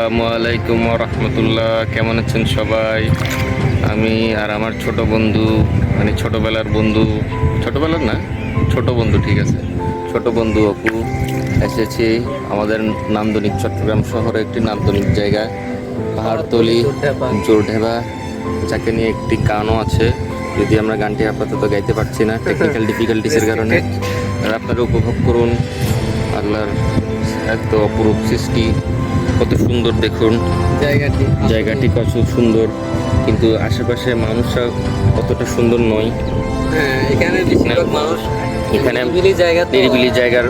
আসসালামু আলাইকুম ওয়া রাহমাতুল্লাহ। কেমন আছেন সবাই? আমি আর আমার ছোট বন্ধু, মানে ছোটবেলার বন্ধু, ছোটবেলার না, ছোট বন্ধু, ঠিক আছে, ছোট বন্ধু অপু এসেছি আমাদের নান্দনিক চট্টগ্রাম শহরে একটি নান্দনিক জায়গা পাহাড়তলি জোরঢেবা, যাকে নিয়ে একটি গানও আছে, যদি আমরা গানটি আপাতত গাইতে পারছি না টেকনিক্যাল ডিফিকাল্টিসের কারণে। আর আপনারা উপভোগ করুন আল্লাহর এত অপরূপ সৃষ্টি, কত সুন্দর দেখুন জায়গাটি কত সুন্দর, কিন্তু আশেপাশে মানুষরা কতটা সুন্দর নয়। এখানে বেশিরভাগ মানুষ এখানে নিরিবিলি জায়গার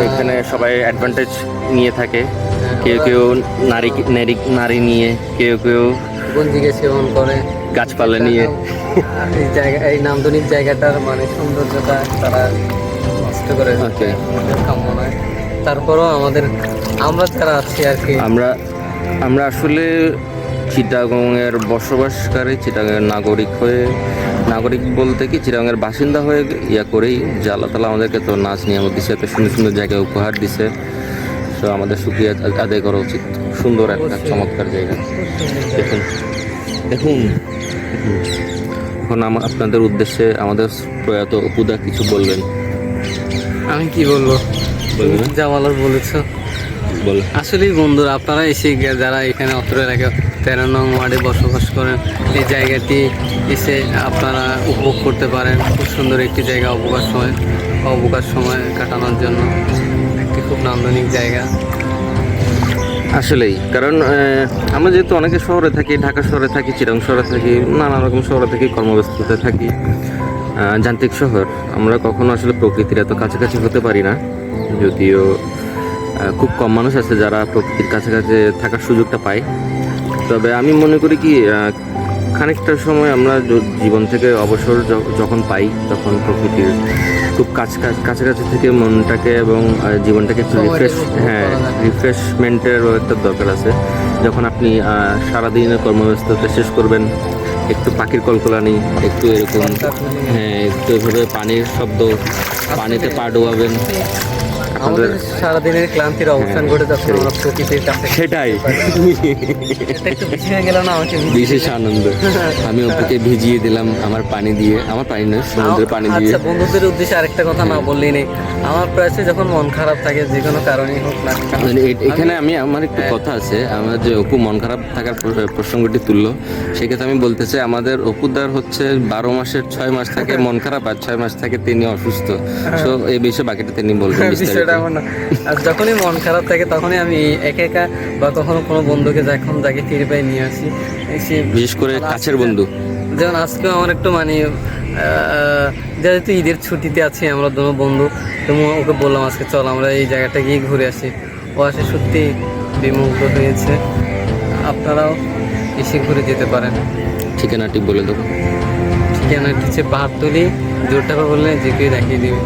এখানে সবাই অ্যাডভান্টেজ নিয়ে থাকে। কেউ কেউ নারী নিয়ে, কেউ কেউ গঞ্জিকে সেবন করে, গাছপালা নিয়ে। এই নান্দনিক জায়গাটার মানে সৌন্দর্যটা তারা নষ্ট করে কাম্য নয়। তারপরও আমরা যারা আছি আর কি, আমরা আসলে চিটাগংয়ের বসবাসকারী, চিটাগংয়ের নাগরিক বলতে কি চিটাগংয়ের বাসিন্দা হয়ে করেই যে আল্লাহ তাআলা আমাদেরকে তো নাচ নিয়ামত দিছে, এত সুন্দর সুন্দর জায়গা উপহার দিছে, তো আমাদের শুকরিয়া আদায় করা উচিত। সুন্দর একটা চমৎকার জায়গা। দেখুন এখন আপনাদের উদ্দেশ্যে আমাদের প্রয়াত অপুদা কিছু বলবেন। আমি কি বলবো, যা বলার বলেছো। আসলে বন্ধুরা, আপনারা এসে যারা এখানে অত্র এলাকা 13 নং ওয়ার্ডে বসবাস করেন, এই জায়গাটি এসে আপনারা উপভোগ করতে পারেন। খুব সুন্দর একটি জায়গা অবকাশ সময় কাটানোর জন্য একটি খুব নান্দনিক জায়গা আসলেই। কারণ আমরা যেহেতু অনেকে শহরে থাকি, ঢাকা শহরে থাকি, চিটাগং শহরে থাকি, নানা রকম শহরে থাকি, কর্মব্যস্ততায় থাকি, যান্ত্রিক শহর, আমরা কখনো আসলে প্রকৃতির এত কাছাকাছি হতে পারি না। যদিও খুব কম মানুষ আছে যারা প্রকৃতির কাছাকাছি থাকার সুযোগটা পায়। তবে আমি মনে করি কি, খানিকটা সময় আমরা জীবন থেকে অবসর যখন পাই, তখন প্রকৃতির খুব কাছাকাছি থেকে মনটাকে এবং জীবনটাকে একটু রিফ্রেশমেন্টের একটা দরকার আছে। যখন আপনি সারাদিনের কর্মব্যস্ততা শেষ করবেন, একটু পাখির কলকলানি, একটু এরকম একটু এভাবে পানির শব্দ, পানিতে পা ডোবাবেন, আমাদের সারাদিনের ক্লান্তির অবস্থান ঘটে যাচ্ছে আমরা প্রকৃতির কাছে। সেটাই একটু ভিজিয়ে গেল না, আমাকে বিশেষ আনন্দ। আমি ওকে ভিজিয়ে দিলাম আমার পানি দিয়ে, আমার পানি নয়, সমুদ্রের পানি দিয়ে। আচ্ছা, বন্ধুদের উদ্দেশ্যে আরেকটা কথা না বললেই নেই। আমার প্রায় যখন মন খারাপ থাকে, যে কোনো কারণেই হোক না, এখানে আমার একটু কথা আছে। আমার যে অপু মন খারাপ থাকার প্রসঙ্গটি তুললো, সেক্ষেত্রে আমি বলতে চাই, আমাদের অপুদার হচ্ছে 12 মাসের 6 মাস থাকে মন খারাপ, আর 6 মাস থাকে তিনি অসুস্থ। তো এই বিষয়ে বাকিটা তিনি বলবেন। আর যখনই মন খারাপ থাকে তখনই আমি একা বা কখনো কোনো বন্ধুকে যাকে ফিরে পাই নিয়ে আসি, বিশেষ করে কাছের বন্ধু। যেমন আজকেও আমার একটু মানে যেহেতু ঈদের ছুটিতে আছি আমরা দুটো বন্ধু, তো ওকে বললাম আজকে চল আমরা এই জায়গাটা গিয়ে ঘুরে আসি। ও আসে সত্যি বিমুগ্ধ হয়েছে। আপনারাও এসে ঘুরে যেতে পারেন। ঠিকানাটি বলে দেবো। ঠিকানাটি হচ্ছে পাহাড়তলি জোরঢাবা, বললে যে কেউ দেখিয়ে দিবে।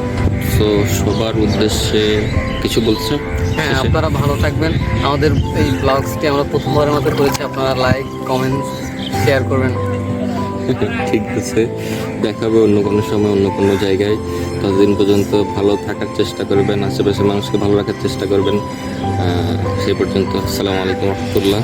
তো সবার উদ্দেশ্যে কিছু বলছো? হ্যাঁ, আপনারা ভালো থাকবেন। আমাদের এই ব্লগসটি আমরা প্রথমবারের মতো করেছি, আপনারা লাইক, কমেন্ট, শেয়ার করবেন। ঠিক আছে, দেখাবে অন্য কোনো সময় অন্য কোনো জায়গায়। ততদিন পর্যন্ত ভালো থাকার চেষ্টা করবেন, আশেপাশের মানুষকে ভালো রাখার চেষ্টা করবেন। সেই পর্যন্ত আসসালামু আলাইকুম রহমতুল্লাহ।